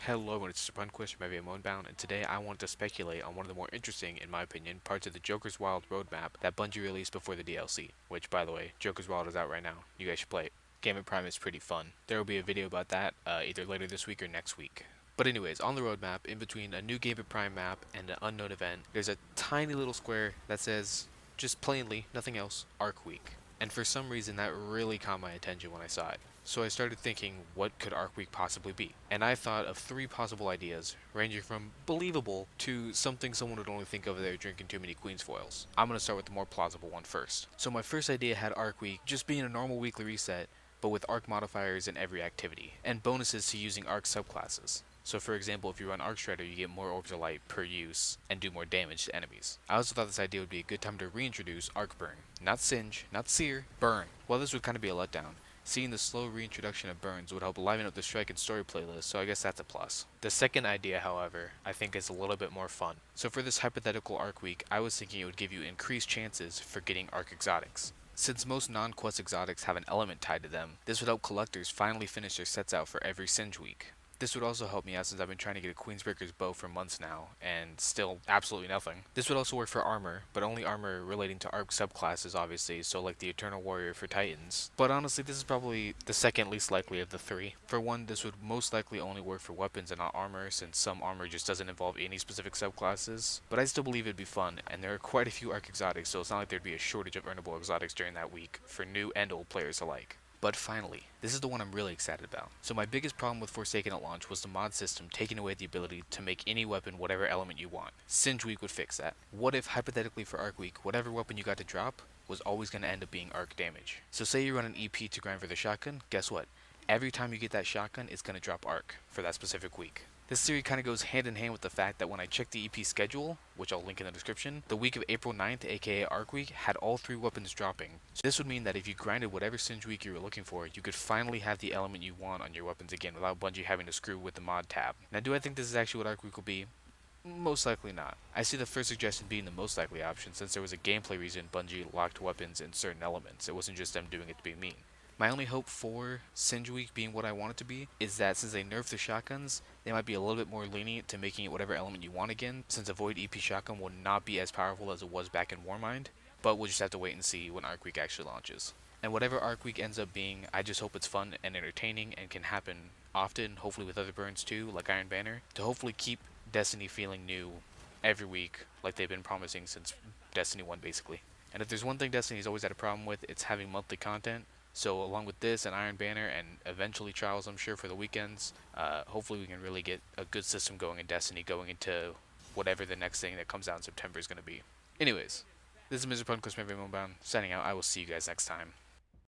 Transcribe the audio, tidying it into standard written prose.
Hello everyone, it's Mr. from Heavy Moonbound, and today I want to speculate on one of the more interesting, in my opinion, parts of the Joker's Wild roadmap that Bungie released before the DLC, which, by the way, Joker's Wild is out right now. You guys should play it. Game Prime is pretty fun. There will be a video about that either later this week or next week. But anyways, on the roadmap, in between a new Game Prime map and an unknown event, there's a tiny little square that says, just plainly, nothing else, Arc Week. And for some reason that really caught my attention when I saw it. So I started thinking, what could Arc Week possibly be? And I thought of three possible ideas, ranging from believable to something someone would only think of if they're drinking too many Queen's Foils. I'm going to start with the more plausible one first. So my first idea had Arc Week just being a normal weekly reset, but with Arc modifiers in every activity, and bonuses to using Arc subclasses. So for example, if you run Arc Strider, you get more Orbs of Light per use and do more damage to enemies. I also thought this idea would be a good time to reintroduce Arc Burn. Not Singe, not Sear, Burn. Well, this would kind of be a letdown. Seeing the slow reintroduction of burns would help liven up the Strike and Story playlist, so I guess that's a plus. The second idea, however, I think is a little bit more fun. So for this hypothetical Arc Week, I was thinking it would give you increased chances for getting Arc Exotics. Since most non-quest exotics have an element tied to them, this would help collectors finally finish their sets out for every Singe week. This would also help me out since I've been trying to get a Queensbreaker's bow for months now, and still absolutely nothing. This would also work for armor, but only armor relating to ARC subclasses obviously, so like the Eternal Warrior for Titans. But honestly, this is probably the second least likely of the three. For one, this would most likely only work for weapons and not armor, since some armor just doesn't involve any specific subclasses. But I still believe it'd be fun, and there are quite a few ARC exotics, so it's not like there'd be a shortage of earnable exotics during that week, for new and old players alike. But finally, this is the one I'm really excited about. So my biggest problem with Forsaken at launch was the mod system taking away the ability to make any weapon whatever element you want. Singe Week would fix that. What if, hypothetically for Arc Week, whatever weapon you got to drop was always going to end up being arc damage? So say you run an EP to grind for the shotgun, guess what? Every time you get that shotgun, it's going to drop arc for that specific week. This theory kind of goes hand in hand with the fact that when I checked the EP schedule, which I'll link in the description, the week of April 9th, aka Arc Week, had all three weapons dropping. So this would mean that if you grinded whatever Singe Week you were looking for, you could finally have the element you want on your weapons again without Bungie having to screw with the mod tab. Now, do I think this is actually what Arc Week will be? Most likely not. I see the first suggestion being the most likely option since there was a gameplay reason Bungie locked weapons in certain elements. It wasn't just them doing it to be mean. My only hope for Singe Week being what I want it to be is that since they nerfed the shotguns, they might be a little bit more lenient to making it whatever element you want again, since a Void EP shotgun will not be as powerful as it was back in Warmind, but we'll just have to wait and see when Arc Week actually launches. And whatever Arc Week ends up being, I just hope it's fun and entertaining and can happen often, hopefully with other burns too, like Iron Banner, to hopefully keep Destiny feeling new every week like they've been promising since Destiny 1 basically. And if there's one thing Destiny's always had a problem with, it's having monthly content. So along with this and Iron Banner and eventually Trials, I'm sure, for the weekends, hopefully we can really get a good system going in Destiny going into whatever the next thing that comes out in September is going to be. Anyways, this is Mr. Punkless from Heavy Moonbound, signing out. I will see you guys next time.